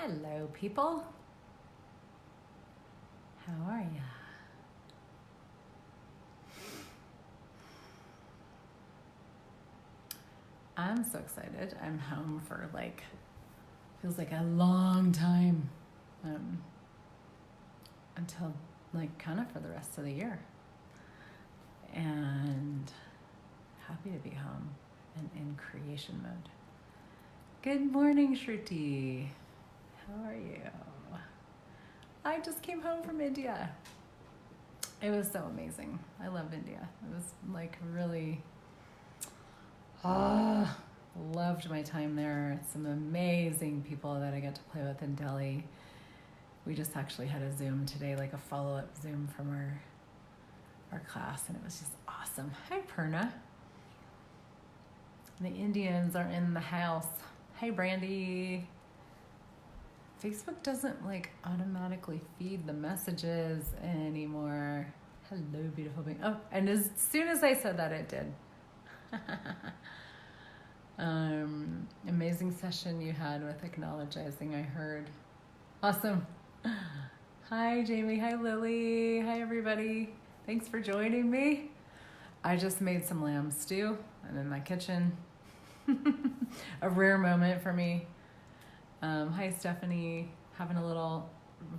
Hello, people. How are ya? I'm so excited. I'm home for feels like a long time until kind of for the rest of the year. And happy to be home and in creation mode. Good morning, Shruti. How are you? I just came home from India. It was so amazing. I love India. It was really, loved my time there. Some amazing people that I got to play with in Delhi. We just actually had a Zoom today, a follow-up Zoom from our class, and it was just awesome. Hi, Purna. The Indians are in the house. Hey, Brandy. Facebook doesn't automatically feed the messages anymore. Hello, beautiful being. Oh, and as soon as I said that, it did. Amazing session you had with acknowledging, I heard. Awesome. Hi, Jamie. Hi, Lily. Hi, everybody. Thanks for joining me. I just made some lamb stew. I'm in my kitchen. A rare moment for me. Hi, Stephanie. Having a little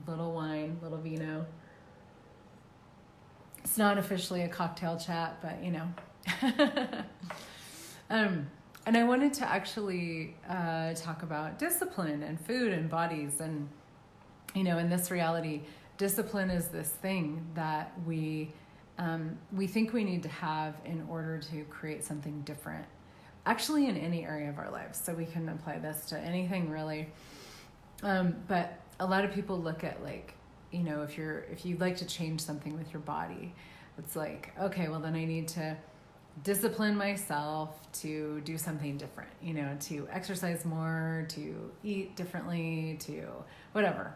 wine, little vino. It's not officially a cocktail chat, but and I wanted to actually talk about discipline and food and bodies. And, in this reality, discipline is this thing that we think we need to have in order to create something different. Actually, in any area of our lives. So we can apply this to anything really. But a lot of people look at if you'd like to change something with your body, it's okay, well then I need to discipline myself to do something different, to exercise more, to eat differently, to whatever,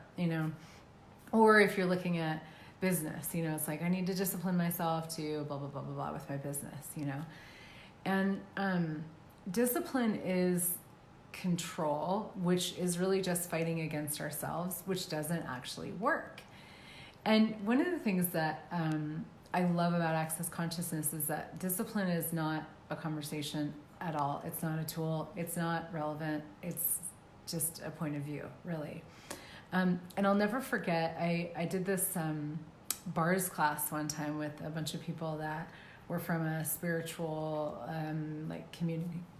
or if you're looking at business, it's I need to discipline myself to blah, blah, blah, blah, blah with my business, and, discipline is control, which is really just fighting against ourselves, which doesn't actually work. And one of the things that I love about Access Consciousness is that discipline is not a conversation at all. It's not a tool. It's not relevant. It's just a point of view, really. And I'll never forget, I did this bars class one time with a bunch of people that were from a spiritual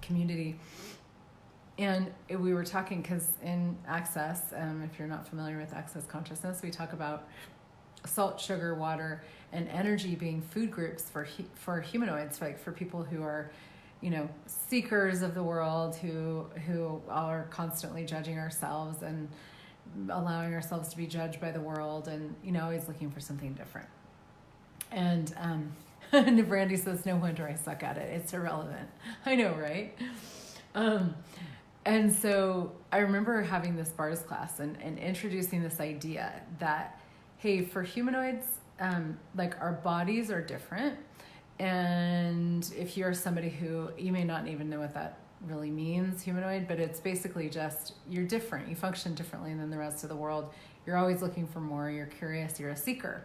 community. And we were talking, because in Access, if you're not familiar with Access Consciousness, we talk about salt, sugar, water, and energy being food groups for humanoids, for people who are, seekers of the world, who are constantly judging ourselves and allowing ourselves to be judged by the world, and always looking for something different. And Brandy says, no wonder I suck at it. It's irrelevant. I know, right? And so I remember having this bars class and introducing this idea that, hey, for humanoids, our bodies are different. And if you're somebody who, you may not even know what that really means, humanoid, but it's basically just, you're different. You function differently than the rest of the world. You're always looking for more. You're curious. You're a seeker.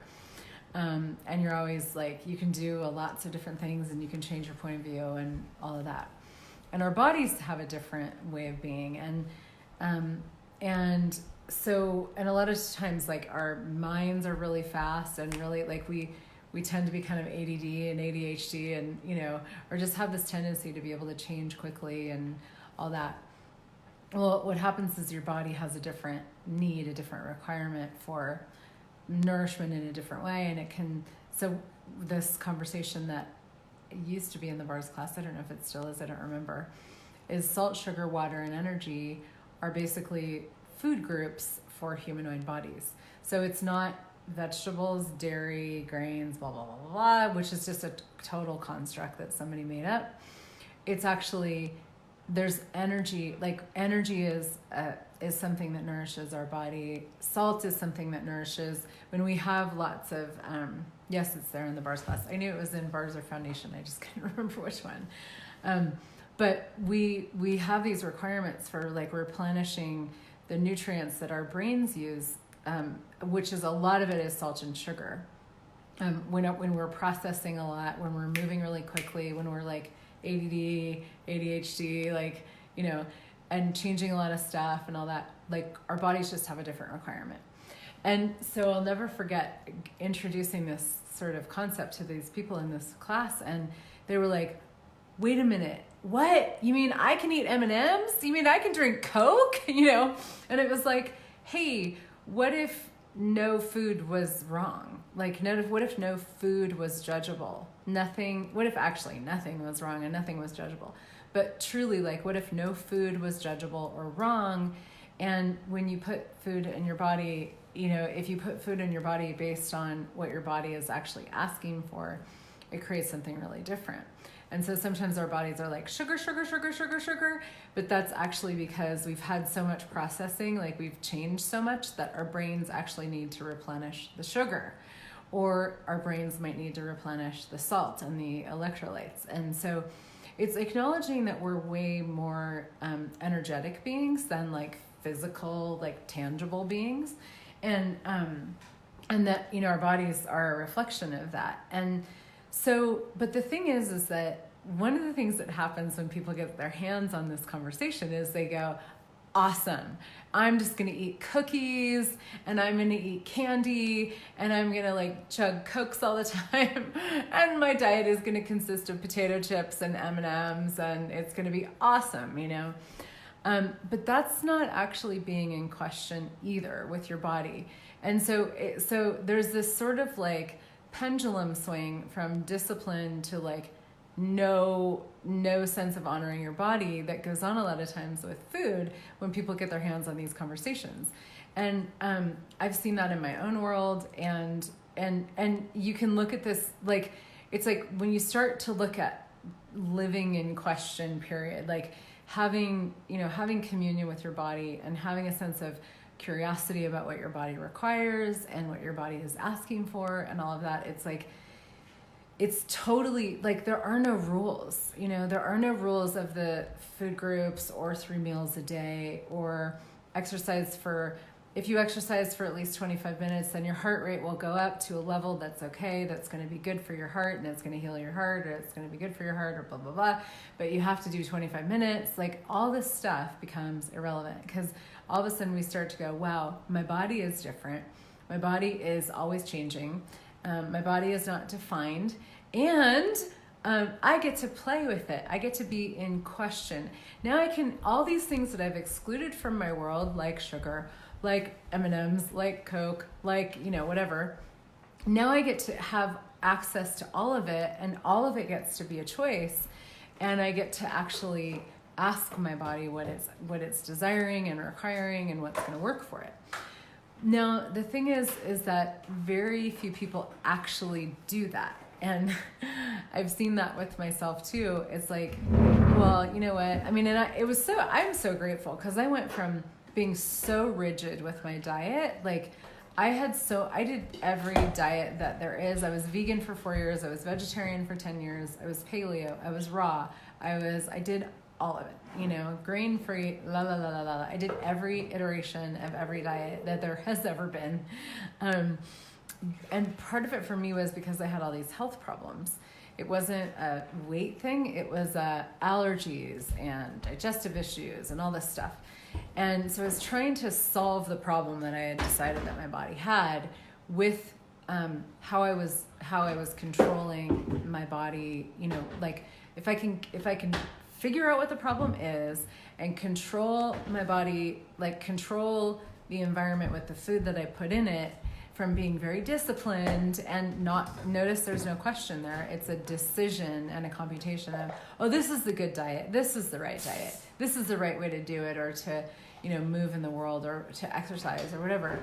And you're always you can do lots of different things, and you can change your point of view and all of that. And our bodies have a different way of being. And so a lot of times, our minds are really fast, and really we tend to be kind of ADD and ADHD, and, or just have this tendency to be able to change quickly and all that. Well, what happens is your body has a different need, a different requirement for nourishment in a different way, and it can. So this conversation that used to be in the bars class, I don't know if it still is, I don't remember, is salt, sugar, water, and energy are basically food groups for humanoid bodies. So it's not vegetables, dairy, grains, blah, blah, blah, blah, blah, which is just a total construct that somebody made up. It's actually, there's energy, energy is something that nourishes our body. Salt is something that nourishes. When we have lots of, yes, it's there in the bars class. I knew it was in bars or foundation. I just couldn't remember which one. But we have these requirements for replenishing the nutrients that our brains use, which is a lot of it is salt and sugar. When we're processing a lot, when we're moving really quickly, when we're like ADD, ADHD, like, you know, and changing a lot of stuff and all that, like our bodies just have a different requirement. And so I'll never forget introducing this sort of concept to these people in this class, and they were like, wait a minute, what? You mean I can eat M&Ms? You mean I can drink Coke? You know? And it was like, hey, what if no food was wrong? Like, what if no food was judgeable? What if actually nothing was wrong and nothing was judgeable? But truly, like, what if no food was judgeable or wrong? And when you put food in your body, you know, if you put food in your body based on what your body is actually asking for, it creates something really different. And so sometimes our bodies are like sugar, sugar, sugar, sugar, sugar, but that's actually because we've had so much processing, like we've changed so much that our brains actually need to replenish the sugar, or our brains might need to replenish the salt and the electrolytes. And so it's acknowledging that we're way more energetic beings than like physical, like tangible beings. And that, you know, our bodies are a reflection of that. And so, but the thing is that one of the things that happens when people get their hands on this conversation is they go, awesome, I'm just going to eat cookies and I'm going to eat candy and I'm going to like chug Cokes all the time. And my diet is going to consist of potato chips and M&Ms and it's going to be awesome, you know? But that's not actually being in question either with your body. And so there's this sort of like pendulum swing from discipline to like no sense of honoring your body that goes on a lot of times with food when people get their hands on these conversations. And I've seen that in my own world, and you can look at this, like, it's like when you start to look at living in question period, like having communion with your body and having a sense of curiosity about what your body requires and what your body is asking for and all of that. It's like, it's totally like there are no rules, you know, there are no rules of the food groups or 3 meals a day or exercise if you exercise for at least 25 minutes, then your heart rate will go up to a level that's okay, that's going to be good for your heart and it's going to heal your heart, or it's going to be good for your heart, or blah, blah, blah. But you have to do 25 minutes. Like all this stuff becomes irrelevant because all of a sudden we start to go, wow, my body is different. My body is always changing. My body is not defined, and I get to play with it. I get to be in question. Now all these things that I've excluded from my world, like sugar, like M&Ms, like Coke, like, you know, whatever. Now I get to have access to all of it, and all of it gets to be a choice, and I get to actually ask my body what it's desiring and requiring and what's going to work for it. Now, the thing is that very few people actually do that. And I've seen that with myself too. It's like, well, you know what? I mean, I'm so grateful because I went from being so rigid with my diet. Like I did every diet that there is. I was vegan for 4 years. I was vegetarian for 10 years. I was paleo. I was raw. I did all of it, you know, grain-free, la, la, la, la, la. I did every iteration of every diet that there has ever been. And part of it for me was because I had all these health problems. It wasn't a weight thing. It was allergies and digestive issues and all this stuff. And so I was trying to solve the problem that I had decided that my body had with how I was controlling my body, you know, like if I can figure out what the problem is and control my body, like control the environment with the food that I put in it from being very disciplined and not notice there's no question there. It's a decision and a computation of, oh, this is the good diet. This is the right diet. This is the right way to do it, or to, you know, move in the world, or to exercise or whatever.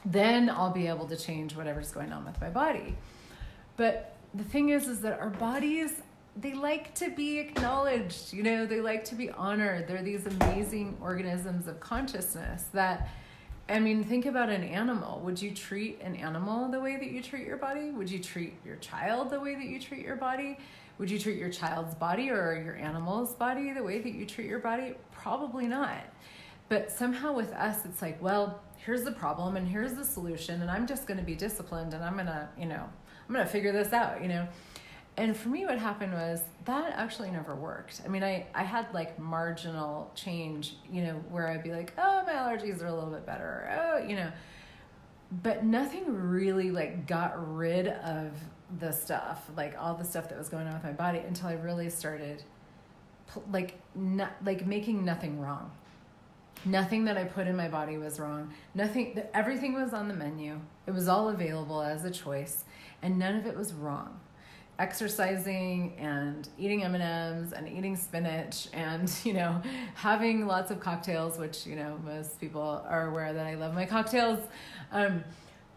Then I'll be able to change whatever's going on with my body. But the thing is that our bodies, they like to be acknowledged, you know, they like to be honored. They're these amazing organisms of consciousness that, I mean, think about an animal. Would you treat an animal the way that you treat your body? Would you treat your child the way that you treat your body? Would you treat your child's body or your animal's body the way that you treat your body? Probably not. But somehow with us, it's like, well, here's the problem and here's the solution, and I'm just going to be disciplined, and I'm going to, I'm going to figure this out, And for me, what happened was that actually never worked. I mean, I had like marginal change, where I'd be like, oh, my allergies are a little bit better. Oh, but nothing really like got rid of the stuff, like all the stuff that was going on with my body, until I really started making nothing wrong. Nothing that I put in my body was wrong. Everything was on the menu. It was all available as a choice, and none of it was wrong. Exercising and eating M&Ms and eating spinach and, having lots of cocktails, which, most people are aware that I love my cocktails.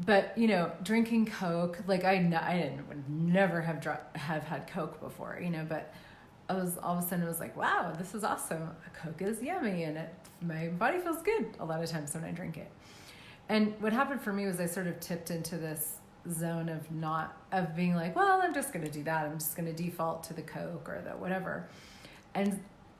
But, drinking Coke, like would never have had Coke before, but I was all of a sudden, it was like, wow, this is awesome. Coke is yummy, and my body feels good a lot of times when I drink it. And what happened for me was I sort of tipped into this zone of being like, well, I'm just going to do that. I'm just going to default to the Coke or the whatever. And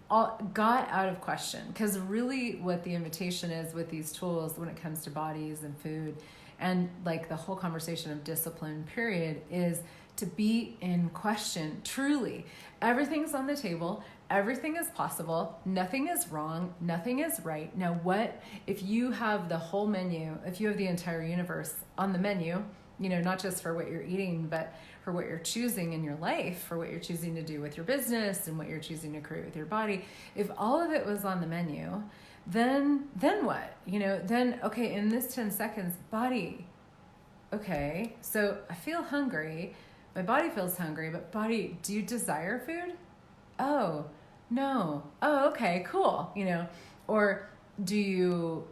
got out of question, because really what the invitation is with these tools when it comes to bodies and food and like the whole conversation of discipline period is to be in question. Truly, everything's on the table. Everything is possible. Nothing is wrong. Nothing is right. Now, what if you have the whole menu, if you have the entire universe on the menu, not just for what you're eating, but for what you're choosing in your life, for what you're choosing to do with your business and what you're choosing to create with your body. If all of it was on the menu, then what? Then, okay, in this 10 seconds, body, okay, so I feel hungry. My body feels hungry, but body, do you desire food? Oh, no. Oh, okay, cool. Or do you,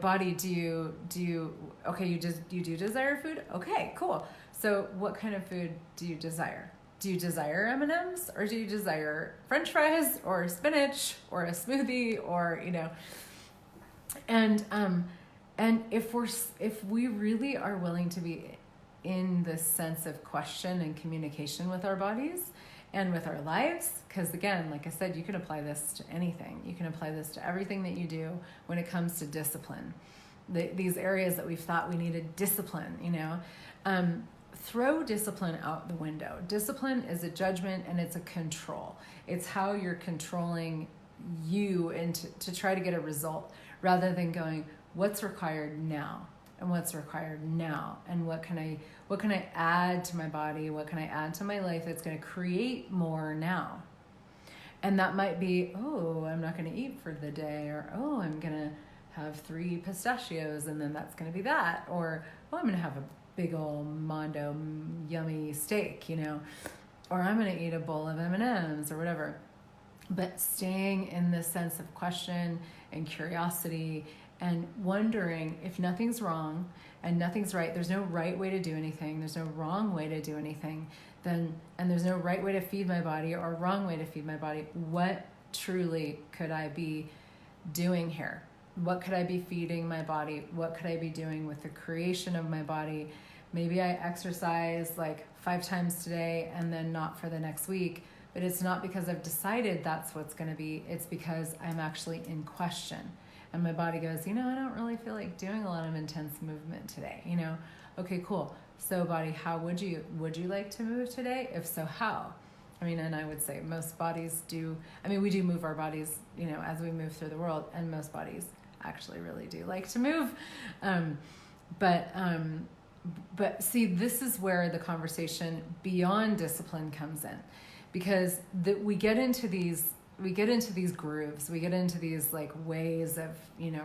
body, do you, okay, you do desire food? Okay, cool. So what kind of food do you desire? Do you desire M&Ms, or do you desire French fries or spinach or a smoothie or, and if we really are willing to be in this sense of question and communication with our bodies and with our lives, because again, like I said, you can apply this to anything. You can apply this to everything that you do when it comes to discipline. These areas that we've thought we needed discipline, throw discipline out the window. Discipline is a judgment, and it's a control. It's how you're controlling you and to try to get a result, rather than going, what's required now? And what's required now, and what can I add to my body? What can I add to my life that's going to create more now? And that might be, oh, I'm not going to eat for the day, or oh, I'm going to have 3 pistachios, and then that's going to be that, or oh, I'm going to have a big old Mondo yummy steak, or I'm going to eat a bowl of M&Ms or whatever. But staying in this sense of question and curiosity and wondering if nothing's wrong and nothing's right. There's no right way to do anything. There's no wrong way to do anything. And there's no right way to feed my body or wrong way to feed my body. What truly could I be doing here? What could I be feeding my body? What could I be doing with the creation of my body? Maybe I exercise like 5 times today and then not for the next week. But it's not because I've decided that's what's going to be. It's because I'm actually in question. And my body goes, I don't really feel like doing a lot of intense movement today. Okay, cool. So body, how would you like to move today? If so, how? And I would say most bodies do. We do move our bodies, as we move through the world, and most bodies actually really do like to move. But see, this is where the conversation beyond discipline comes in, because we get into these grooves, we get into these like ways of,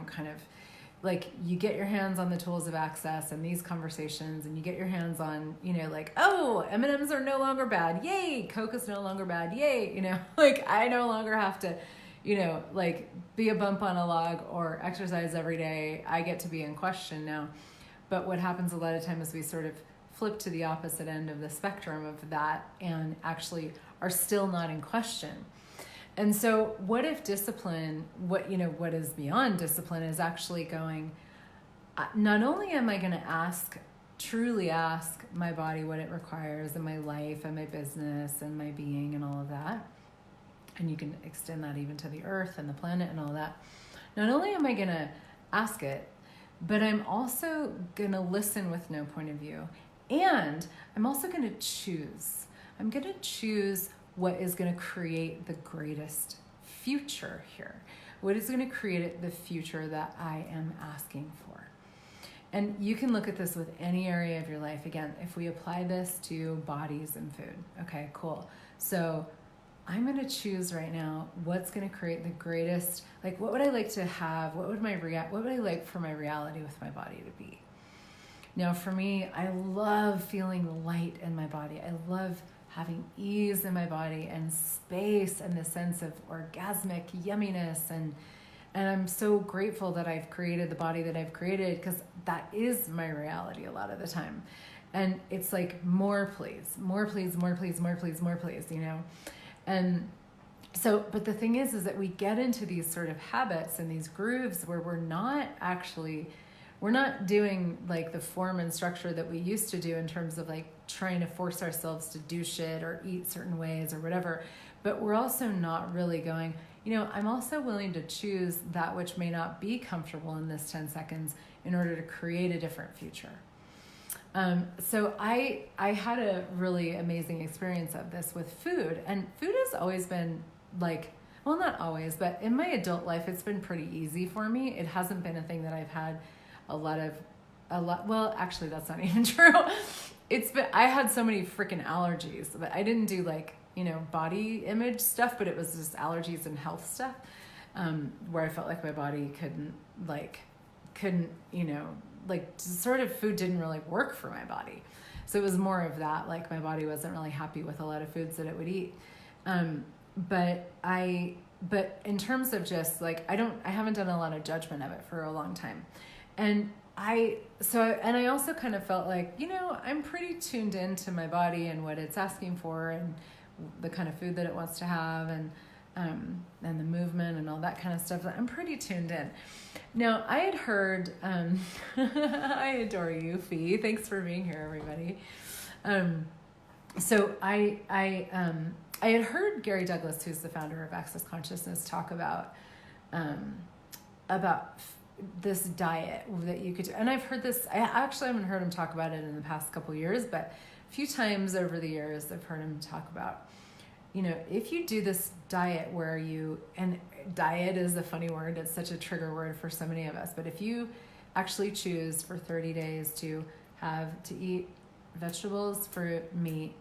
kind of like you get your hands on the tools of access and these conversations, and you get your hands on, like, oh, M&Ms are no longer bad. Yay. Coke is no longer bad. Yay. Like I no longer have to, like be a bump on a log or exercise every day. I get to be in question now. But what happens a lot of times is we sort of flip to the opposite end of the spectrum of that and actually are still not in question. And so what if discipline, what is beyond discipline is actually going, not only am I going to truly ask my body what it requires in my life and my business and my being and all of that, and you can extend that even to the earth and the planet and all that, not only am I going to ask it, but I'm also going to listen with no point of view. And I'm also going to choose. I'm going to choose what is going to create the greatest future here. What is going to create the future that I am asking for? And you can look at this with any area of your life. Again, if we apply this to bodies and food. Okay, cool. So I'm going to choose right now what's going to create the greatest, like what would I like to have? What would I like for my reality with my body to be? Now for me, I love feeling light in my body. I love having ease in my body and space and the sense of orgasmic yumminess. And I'm so grateful that I've created the body that I've created, because that is my reality a lot of the time. And it's like, more please, more please, more please, more please, more please, you know? And so, but the thing is that we get into these sort of habits and these grooves where we're not doing like the form and structure that we used to do in terms of like trying to force ourselves to do shit or eat certain ways or whatever. But we're also not really going, you know, I'm also willing to choose that which may not be comfortable in this 10 seconds in order to create a different future. So I had a really amazing experience of this with food, and food has always been like, well, not always, but in my adult life, it's been pretty easy for me. It hasn't been a thing that I've had well, actually that's not even true. I had so many freaking allergies, but I didn't do like, you know, body image stuff, but it was just allergies and health stuff, where I felt like my body couldn't, you know, like sort of food didn't really work for my body. So it was more of that, like my body wasn't really happy with a lot of foods that it would eat. But in terms of just like, I haven't done a lot of judgment of it for a long time. And I also kind of felt like, you know, I'm pretty tuned into my body and what it's asking for and the kind of food that it wants to have and the movement and all that kind of stuff. I'm pretty tuned in. Now, I had heard, I adore you, Fee. Thanks for being here, everybody. So I had heard Gary Douglas, who's the founder of Access Consciousness, talk about this diet that you could do. And I've heard this, I actually haven't heard him talk about it in the past couple of years, but a few times over the years, I've heard him talk about, you know, if you do this diet where and diet is a funny word, it's such a trigger word for so many of us, but if you actually choose for 30 days to eat vegetables, fruit, meat,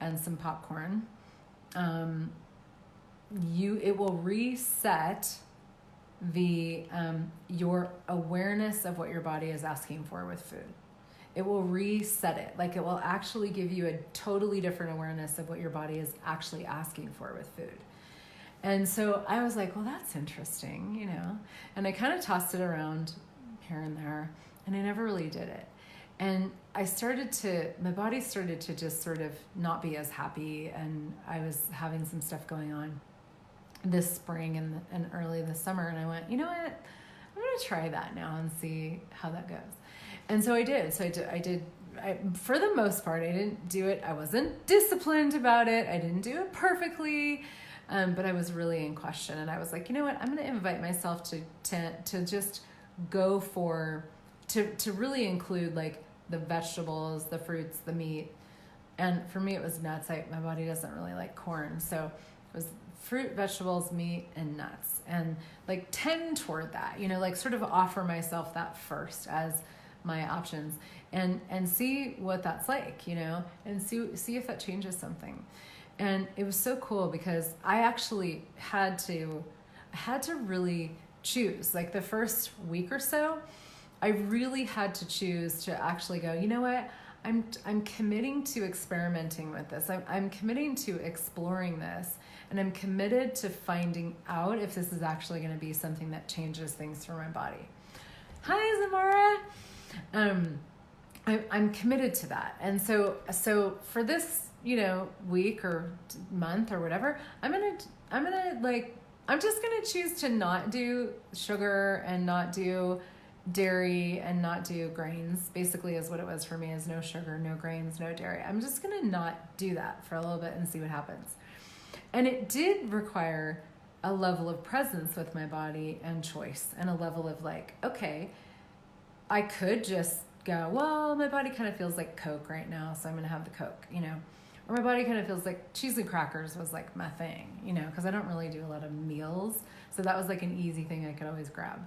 and some popcorn, it will reset your awareness of what your body is asking for with food. It will reset it. Like it will actually give you a totally different awareness of what your body is actually asking for with food. And so I was like, well, that's interesting, you know? And I kind of tossed it around here and there, and I never really did it. And my body started to just sort of not be as happy, and I was having some stuff going on this spring and early this summer, and I went, you know what? I'm going to try that now and see how that goes. And so I did. For the most part, I didn't do it. I wasn't disciplined about it. I didn't do it perfectly, but I was really in question. And I was like, you know what? I'm going to invite myself to just go to really include like the vegetables, the fruits, the meat. And for me, it was nuts. My body doesn't really like corn. So it was fruit, vegetables, meat, and nuts. And like tend toward that, you know, like sort of offer myself that first as my options and see what that's like, you know, and see if that changes something. And it was so cool because I actually had to really choose. Like the first week or so, I really had to choose to actually go, you know what, I'm committing to experimenting with this. I'm committing to exploring this, and I'm committed to finding out if this is actually going to be something that changes things for my body. Hi, Zamora. I'm committed to that. And so for this, you know, week or month or whatever, I'm just going to choose to not do sugar and not do dairy and not do grains. Basically is what it was for me, is no sugar, no grains, no dairy. I'm just going to not do that for a little bit and see what happens. And it did require a level of presence with my body and choice, and a level of like, okay, I could just go, well, my body kind of feels like Coke right now, so I'm going to have the Coke, you know, or my body kind of feels like cheese and crackers was like my thing, you know, because I don't really do a lot of meals. So that was like an easy thing I could always grab.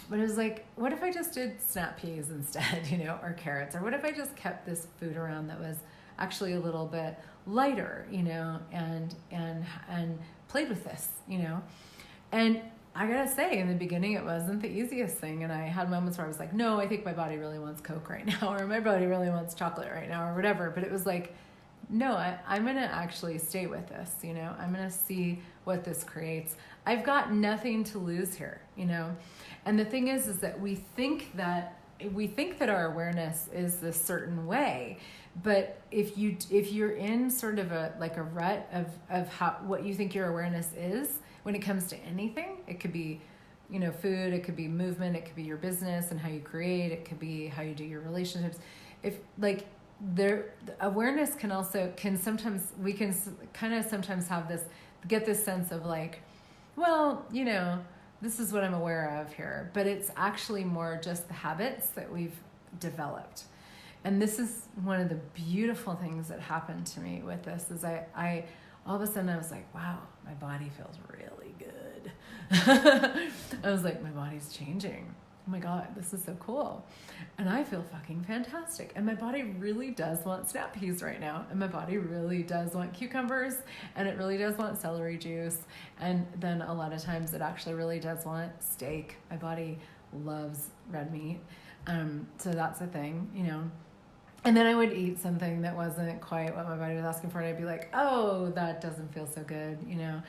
But it was like, what if I just did snap peas instead, you know, or carrots? Or what if I just kept this food around that was actually a little bit lighter, you know, and played with this, you know? And I gotta say, in the beginning, it wasn't the easiest thing. And I had moments where I was like, no, I think my body really wants Coke right now, or my body really wants chocolate right now, or whatever. But it was like, no, I'm going to actually stay with this, you know, I'm going to see what this creates. I've got nothing to lose here, you know? And the thing is that we think that our awareness is this certain way, but if you're in sort of a rut of how, what you think your awareness is when it comes to anything, it could be, you know, food, it could be movement, it could be your business and how you create, it could be how you do your relationships. If like, the awareness can sometimes, we can kind of sometimes get this sense of like, well, you know, this is what I'm aware of here, but it's actually more just the habits that we've developed. And this is one of the beautiful things that happened to me with this is I all of a sudden I was like, wow, my body feels really good. I was like, my body's changing. Oh my God, this is so cool. And I feel fucking fantastic. And my body really does want snap peas right now. And my body really does want cucumbers. And it really does want celery juice. And then a lot of times it actually really does want steak. My body loves red meat. So that's a thing, you know. And then I would eat something that wasn't quite what my body was asking for. And I'd be like, oh, that doesn't feel so good, you know.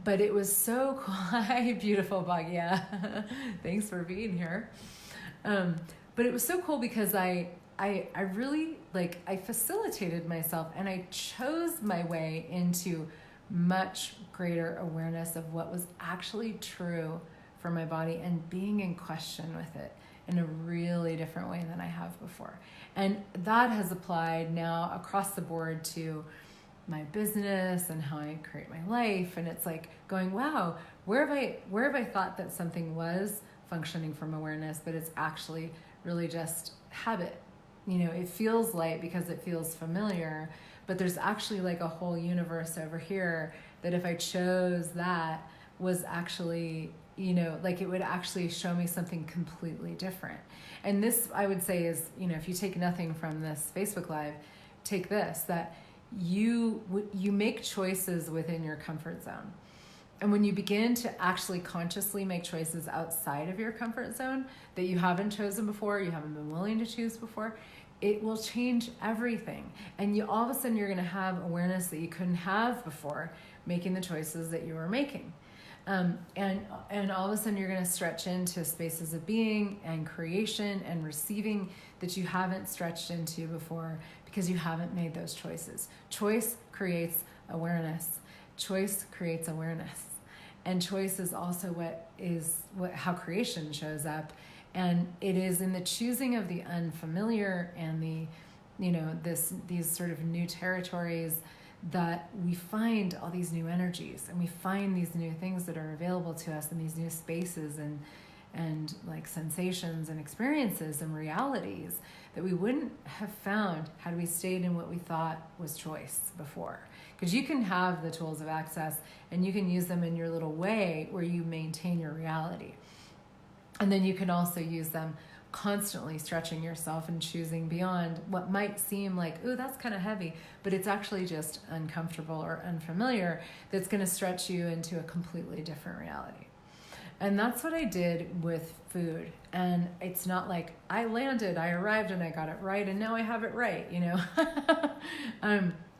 But it was so cool. Hi, beautiful Bhagya. Thanks for being here. But it was so cool because I really, like, I facilitated myself and I chose my way into much greater awareness of what was actually true for my body and being in question with it in a really different way than I have before. And that has applied now across the board to my business and how I create my life. And it's like going, wow, where have I thought that something was functioning from awareness, but it's actually really just habit. You know, it feels light because it feels familiar, but there's actually like a whole universe over here that if I chose that was actually, you know, like it would actually show me something completely different. And this, I would say, is, you know, if you take nothing from this Facebook Live, take this, that you make choices within your comfort zone. And when you begin to actually consciously make choices outside of your comfort zone that you haven't chosen before, you haven't been willing to choose before, it will change everything. And you all of a sudden you're going to have awareness that you couldn't have before making the choices that you were making. And all of a sudden you're going to stretch into spaces of being and creation and receiving that you haven't stretched into before because you haven't made those choices. Choice creates awareness. Choice creates awareness. And choice is also how creation shows up. And it is in the choosing of the unfamiliar and the, you know, these sort of new territories that we find all these new energies and we find these new things that are available to us in these new spaces and like sensations and experiences and realities that we wouldn't have found had we stayed in what we thought was choice before. Because you can have the tools of access and you can use them in your little way where you maintain your reality. And then you can also use them constantly stretching yourself and choosing beyond what might seem like, ooh, that's kind of heavy, but it's actually just uncomfortable or unfamiliar that's going to stretch you into a completely different reality. And that's what I did with food. And it's not like I arrived and I got it right and now I have it right, you know,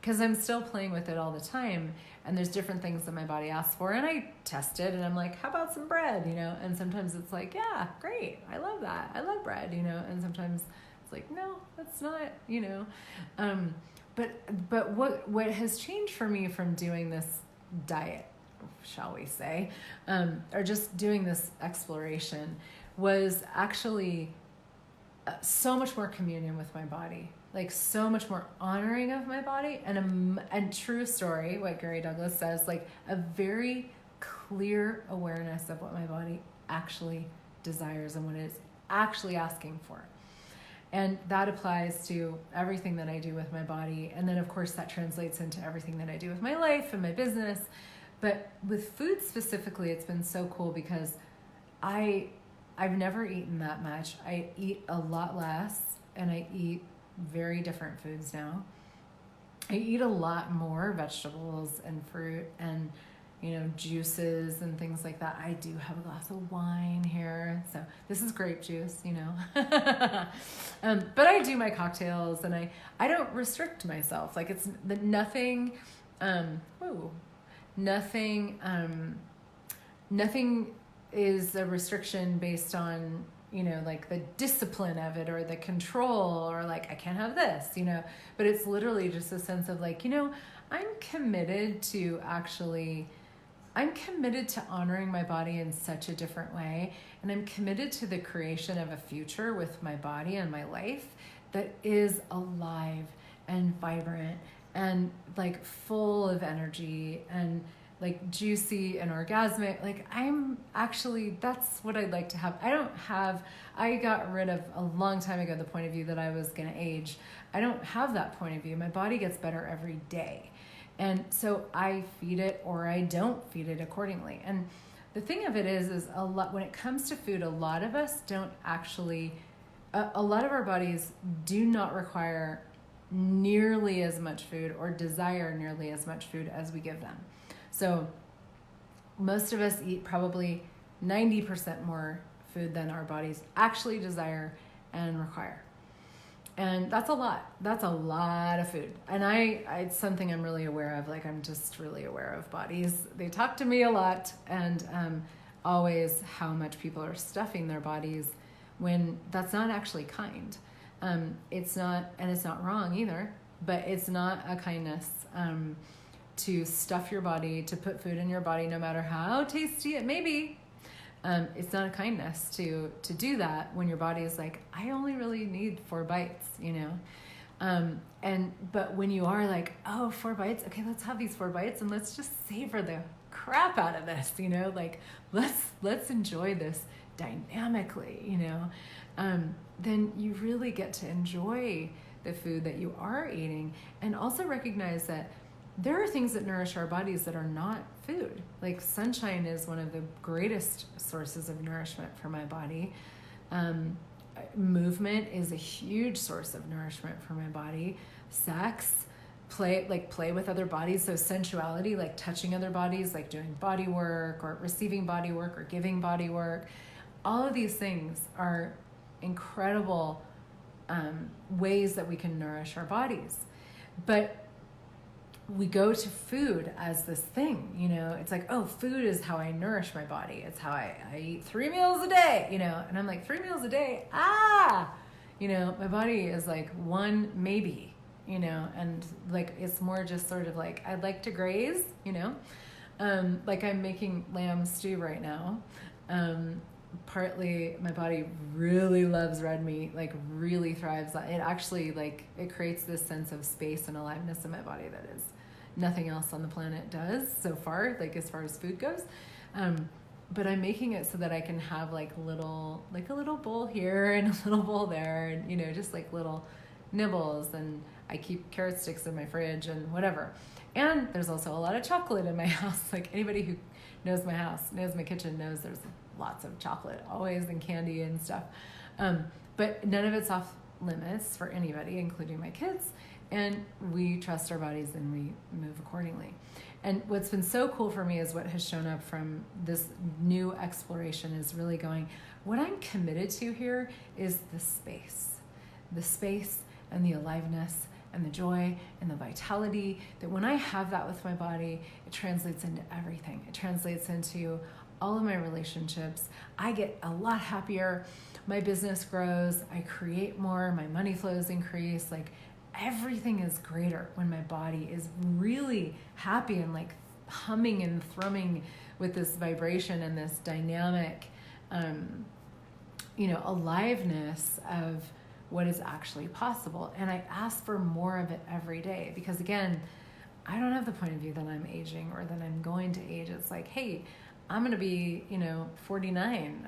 because I'm still playing with it all the time. And there's different things that my body asks for. And I test it and I'm like, how about some bread, you know? And sometimes it's like, yeah, great. I love that. I love bread, you know? And sometimes it's like, no, that's not, you know? But what has changed for me from doing this diet, shall we say, or just doing this exploration was actually so much more communion with my body. like so much more honoring of my body, and true story, what Gary Douglas says, like a very clear awareness of what my body actually desires and what it's actually asking for. And that applies to everything that I do with my body. And then of course that translates into everything that I do with my life and my business. But with food specifically, it's been so cool because I've never eaten that much. I eat a lot less, and I eat very different foods now. I eat a lot more vegetables and fruit and, juices and things like that. I do have a glass of wine here. So this is grape juice, but I do my cocktails, and I don't restrict myself. Like it's nothing, nothing is a restriction based on, like the discipline of it or the control or like, I can't have this, but it's literally just a sense of like, I'm committed to honoring my body in such a different way. And I'm committed to the creation of a future with my body and my life that is alive and vibrant and like full of energy and like juicy and orgasmic. Like that's what I'd like to have. I got rid of a long time ago the point of view that I was going to age. I don't have that point of view. My body gets better every day. And so I feed it or I don't feed it accordingly. And the thing of it is a lot, when it comes to food, a lot of us don't actually, a lot of our bodies do not require nearly as much food or desire nearly as much food as we give them. So most of us eat probably 90% more food than our bodies actually desire and require. And that's a lot. That's a lot of food. And it's something I'm really aware of. Like I'm just really aware of bodies. They talk to me a lot, and always how much people are stuffing their bodies when that's not actually kind. It's not, and it's not wrong either, but it's not a kindness to stuff your body, to put food in your body, no matter how tasty it may be. It's not a kindness to do that when your body is like, I only really need 4 bites, but when you are like, 4 bites, okay, let's have these 4 bites and let's just savor the crap out of this, like let's enjoy this dynamically, then you really get to enjoy the food that you are eating, and also recognize that there are things that nourish our bodies that are not food. Like sunshine is one of the greatest sources of nourishment for my body. Movement is a huge source of nourishment for my body. Sex, play with other bodies. So sensuality, like touching other bodies, like doing body work or receiving body work or giving body work. All of these things are incredible ways that we can nourish our bodies. But we go to food as this thing, it's like, food is how I nourish my body. It's how I eat 3 meals a day, and I'm like, 3 meals a day. My body is like 1, maybe, and like, it's more just sort of like, I'd like to graze, like I'm making lamb stew right now. Partly my body really loves red meat, like really thrives. It actually it creates this sense of space and aliveness in my body that is nothing else on the planet does so far, like as far as food goes. But I'm making it so that I can have a little bowl here and a little bowl there, and just like little nibbles. And I keep carrot sticks in my fridge and whatever. And there's also a lot of chocolate in my house. Like anybody who knows my house, knows my kitchen, knows there's lots of chocolate always, and candy and stuff. But none of it's off limits for anybody, including my kids. And we trust our bodies and we move accordingly. And what's been so cool for me is what has shown up from this new exploration is really going, what I'm committed to here is the space and the aliveness and the joy and the vitality, that when I have that with my body, it translates into everything. It translates into all of my relationships. I get a lot happier. My business grows. I create more. My money flows increase. Like everything is greater when my body is really happy and like humming and thrumming with this vibration and this dynamic, aliveness of what is actually possible. And I ask for more of it every day because, again, I don't have the point of view that I'm aging or that I'm going to age. It's like, hey, I'm going to be, 49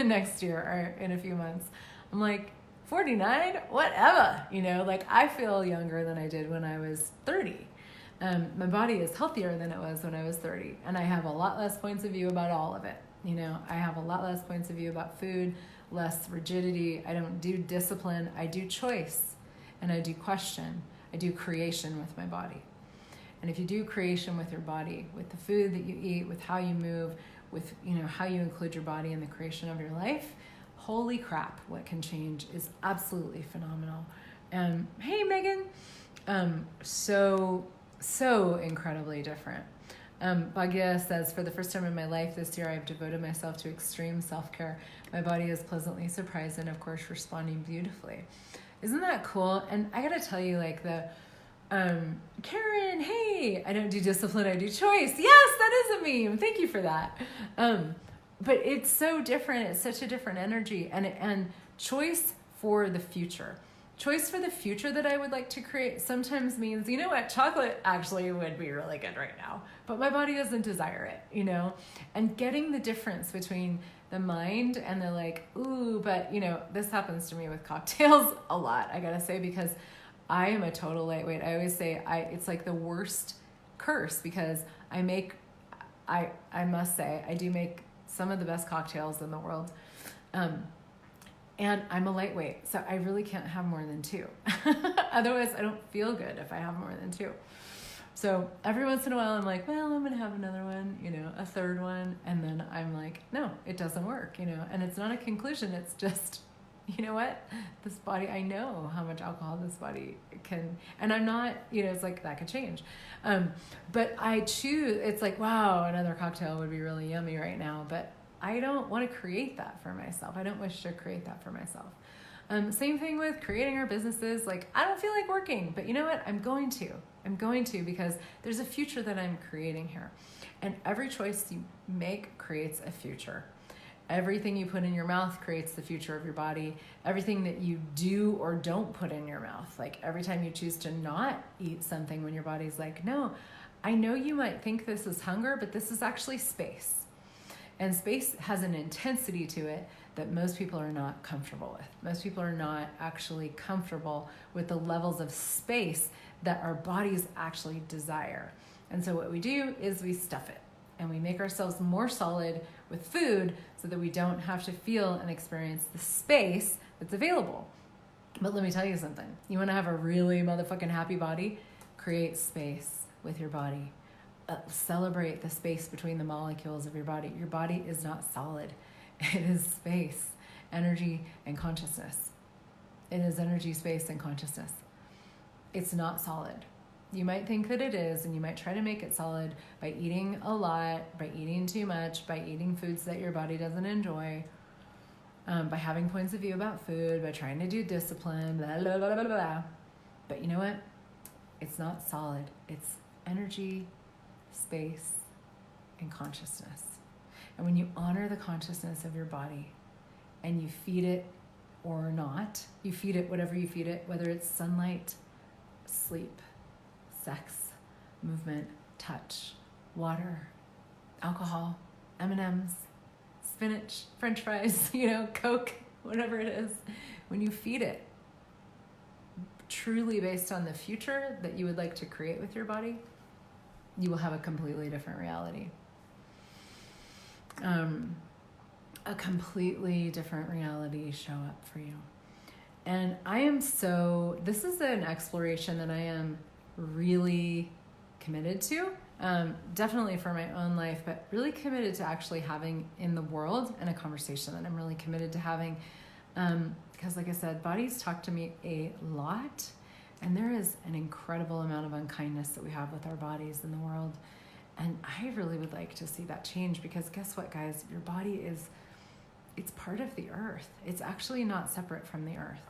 next year or in a few months. I'm like, 49? Whatever. Like I feel younger than I did when I was 30. My body is healthier than it was when I was 30. And I have a lot less points of view about all of it. I have a lot less points of view about food, less rigidity. I don't do discipline. I do choice and I do question. I do creation with my body. And if you do creation with your body, with the food that you eat, with how you move, with how you include your body in the creation of your life, holy crap, what can change is absolutely phenomenal. Hey, Megan. So incredibly different. Bhagya says, for the first time in my life this year, I've devoted myself to extreme self-care. My body is pleasantly surprised and, of course, responding beautifully. Isn't that cool? And I got to tell you, Karen, hey, I don't do discipline, I do choice. Yes, that is a meme. Thank you for that. But it's so different. It's such a different energy and choice for the future. Choice for the future that I would like to create sometimes means, chocolate actually would be really good right now, but my body doesn't desire it, and getting the difference between the mind and the but this happens to me with cocktails a lot, I gotta say, because I am a total lightweight. I always say it's like the worst curse because I must say, I do make some of the best cocktails in the world. And I'm a lightweight, so I really can't have more than 2. Otherwise, I don't feel good if I have more than 2. So every once in a while, I'm like, well, I'm going to have another one, a third one. And then I'm like, no, it doesn't work, and it's not a conclusion. It's just, what? This body, I know how much alcohol this body can, and I'm not, it's like that could change. But I choose, it's like, wow, another cocktail would be really yummy right now. But I don't want to create that for myself. I don't wish to create that for myself. Same thing with creating our businesses. I don't feel like working, but you know what? I'm going to because there's a future that I'm creating here. And every choice you make creates a future. Everything you put in your mouth creates the future of your body. Everything that you do or don't put in your mouth, every time you choose to not eat something when your body's like, no, I know you might think this is hunger, but this is actually space. And space has an intensity to it that most people are not comfortable with. Most people are not actually comfortable with the levels of space that our bodies actually desire. And so what we do is we stuff it and we make ourselves more solid with food so that we don't have to feel and experience the space that's available. But let me tell you something. You want to have a really motherfucking happy body? Create space with your body. Celebrate the space between the molecules of your body. Your body is not solid. It is space, energy, and consciousness. It is energy, space, and consciousness. It's not solid. You might think that it is, and you might try to make it solid by eating a lot, by eating too much, by eating foods that your body doesn't enjoy, by having points of view about food, by trying to do discipline, blah, blah, blah, blah, blah. But you know what? It's not solid. It's energy, space, and consciousness. And when you honor the consciousness of your body and you feed it or not, you feed it whatever you feed it, whether it's sunlight, sleep, sex, movement, touch, water, alcohol, M&Ms, spinach, French fries, Coke, whatever it is, when you feed it truly based on the future that you would like to create with your body, you will have a completely different reality. A completely different reality show up for you. And this is an exploration that I am really committed to, definitely for my own life, but really committed to actually having in the world, and a conversation that I'm really committed to having. Because like I said, bodies talk to me a lot. And there is an incredible amount of unkindness that we have with our bodies in the world. And I really would like to see that change because guess what, guys? Your body it's part of the earth. It's actually not separate from the earth.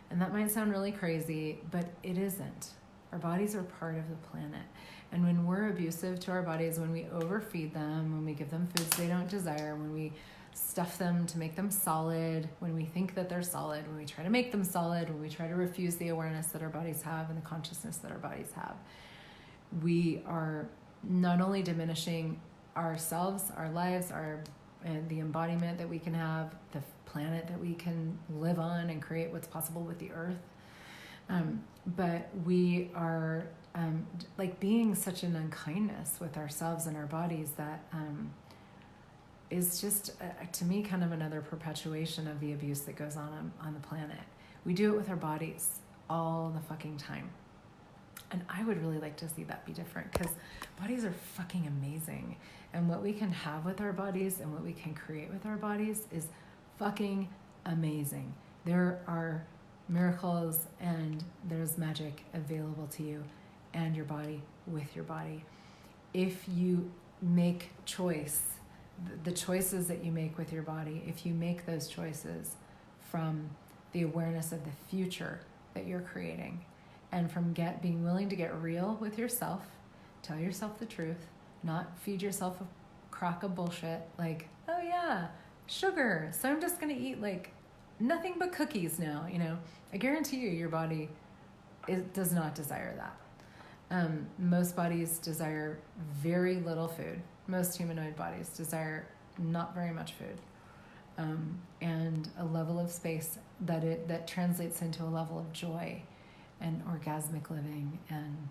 And that might sound really crazy, but it isn't. Our bodies are part of the planet. And when we're abusive to our bodies, when we overfeed them, when we give them foods they don't desire, when we stuff them to make them solid, when we think that they're solid, when we try to make them solid, when we try to refuse the awareness that our bodies have and the consciousness that our bodies have, we are not only diminishing ourselves, our lives, and the embodiment that we can have, the planet that we can live on and create what's possible with the earth, but we are like being such an unkindness with ourselves and our bodies that is just, to me, kind of another perpetuation of the abuse that goes on the planet. We do it with our bodies all the fucking time. And I would really like to see that be different, because bodies are fucking amazing. And what we can have with our bodies and what we can create with our bodies is fucking amazing. There are miracles and there's magic available to you and your body with your body. If you make the choices that you make with your body, if you make those choices from the awareness of the future that you're creating, and from being willing to get real with yourself, tell yourself the truth, not feed yourself a crock of bullshit like, oh yeah, sugar, so I'm just gonna eat like nothing but cookies now, I guarantee you your body does not desire that. Most bodies desire very little food. Most humanoid bodies desire not very much food, and a level of space that translates into a level of joy and orgasmic living and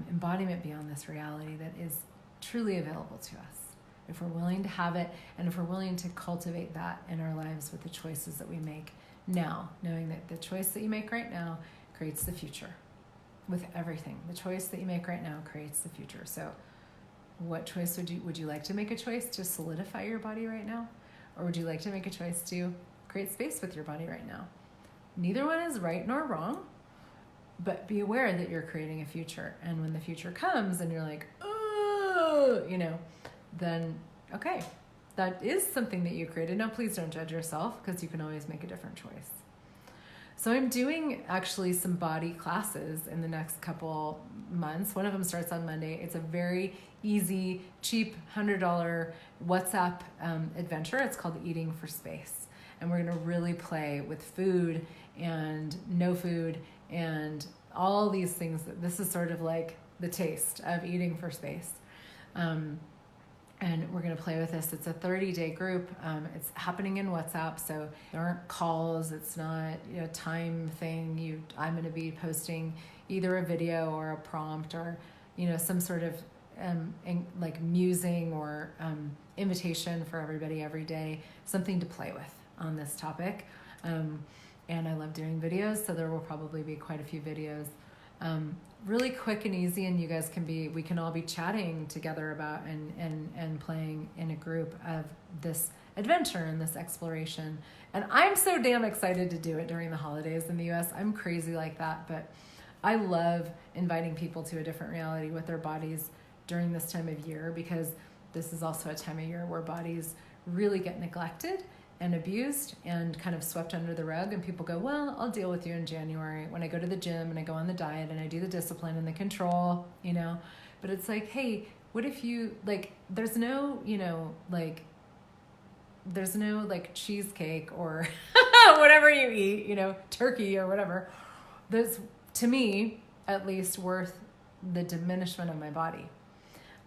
embodiment beyond this reality that is truly available to us. If we're willing to have it, and if we're willing to cultivate that in our lives with the choices that we make now, knowing that the choice that you make right now creates the future. With everything, the choice that you make right now creates the future. So what choice would you like to make a choice to solidify your body right now? Or would you like to make a choice to create space with your body right now? Neither one is right nor wrong. But be aware that you're creating a future. And when the future comes and you're like, oh, then okay, that is something that you created. Now, please don't judge yourself, because you can always make a different choice. So I'm doing actually some body classes in the next couple months. One of them starts on Monday. It's a very easy, cheap, $100 WhatsApp adventure. It's called Eating for Space. And we're going to really play with food and no food and all these things. This is sort of like the taste of eating for space. And we're going to play with this. It's a 30-day group. It's happening in WhatsApp, so there aren't calls. It's not a time thing. I'm going to be posting either a video or a prompt or some sort of like musing or invitation for everybody every day, something to play with on this topic. And I love doing videos, so there will probably be quite a few videos. Really quick and easy, and we can all be chatting together about and playing in a group of this adventure and this exploration. And I'm so damn excited to do it during the holidays in the US. I'm crazy like that, but I love inviting people to a different reality with their bodies during this time of year, because this is also a time of year where bodies really get neglected and abused and kind of swept under the rug, and people go, well, I'll deal with you in January when I go to the gym and I go on the diet and I do the discipline and the control, but it's like, hey, what if you there's no cheesecake or whatever you eat, turkey or whatever, that's, to me at least, worth the diminishment of my body.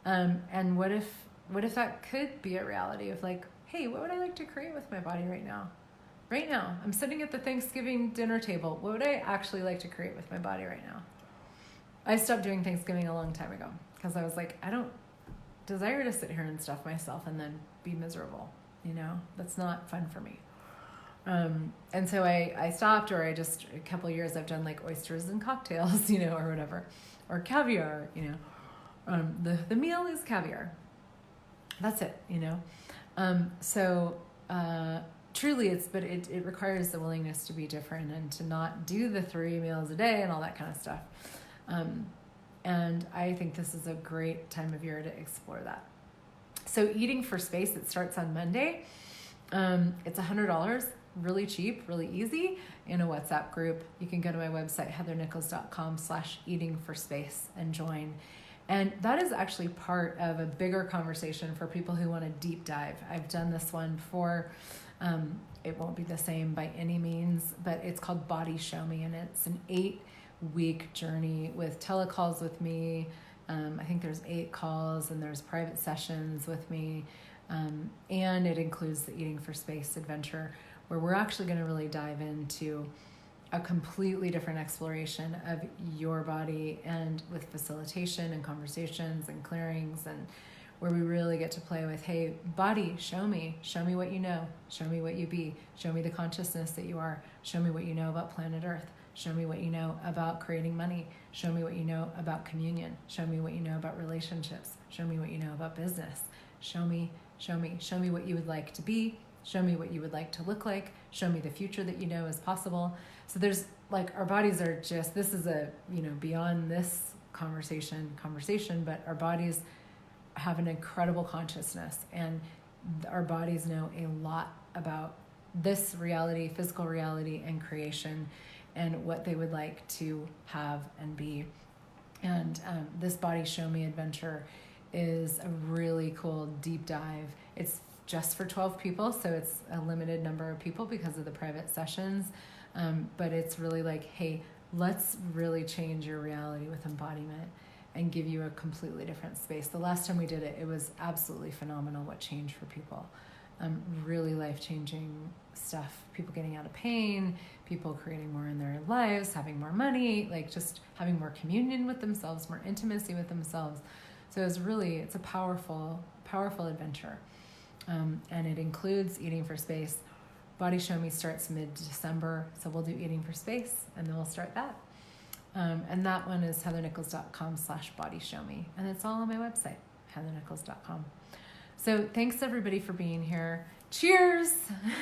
And what if that could be a reality of hey, what would I like to create with my body right now? Right now, I'm sitting at the Thanksgiving dinner table. What would I actually like to create with my body right now? I stopped doing Thanksgiving a long time ago because I was like, I don't desire to sit here and stuff myself and then be miserable. That's not fun for me. And so I stopped, or a couple of years I've done oysters and cocktails, or whatever, or caviar, the meal is caviar. That's it, truly it requires the willingness to be different and to not do the 3 meals a day and all that kind of stuff. And I think this is a great time of year to explore that. So Eating for Space, it starts on Monday. It's $100, really cheap, really easy, in a WhatsApp group. You can go to my website, heathernichols.com/eatingforspace and join. And that is actually part of a bigger conversation for people who want to deep dive. I've done this one before. It won't be the same by any means, but it's called Body Show Me, and it's an 8-week journey with telecalls with me. I think there's 8 calls, and there's private sessions with me. And it includes the Eating for Space adventure, where we're actually going to really dive into a completely different exploration of your body, and with facilitation and conversations and clearings, and where we really get to play with, hey, body, show me what you know, show me what you be, show me the consciousness that you are, show me what you know about planet Earth, show me what you know about creating money, show me what you know about communion, show me what you know about relationships, show me what you know about business, show me what you would like to be, show me what you would like to look like, show me the future that you know is possible. So there's like, our bodies are just, this is a, beyond this conversation, but our bodies have an incredible consciousness, and our bodies know a lot about this reality, physical reality, and creation, and what they would like to have and be. And this Body Show Me adventure is a really cool deep dive. It's just for 12 people, so it's a limited number of people because of the private sessions. But it's really like, hey, let's really change your reality with embodiment and give you a completely different space. The last time we did it, it was absolutely phenomenal what changed for people. Really life-changing stuff. People getting out of pain, people creating more in their lives, having more money, like just having more communion with themselves, more intimacy with themselves. So it's a powerful, powerful adventure. And it includes Eating for Space. Body Show Me starts mid-December, so we'll do Eating for Space, and then we'll start that. And that one is heathernichols.com/bodyshow-me. And it's all on my website, heathernichols.com. So thanks everybody for being here. Cheers!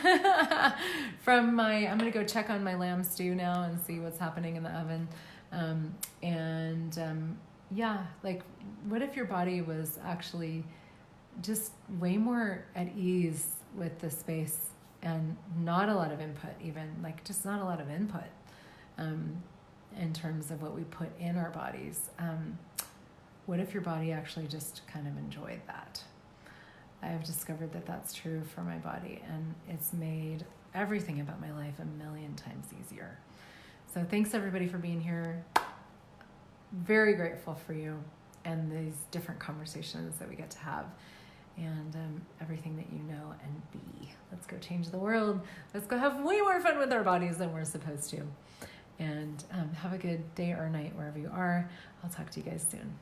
I'm going to go check on my lamb stew now and see what's happening in the oven. What if your body was actually just way more at ease with the space and not a lot of input, just not a lot of input. In terms of what we put in our bodies. What if your body actually just kind of enjoyed that? I have discovered that that's true for my body, and it's made everything about my life a million times easier. So thanks everybody for being here. Very grateful for you and these different conversations that we get to have, and everything that you know and be. Let's go change the world. Let's go have way more fun with our bodies than we're supposed to. And have a good day or night wherever you are. I'll talk to you guys soon.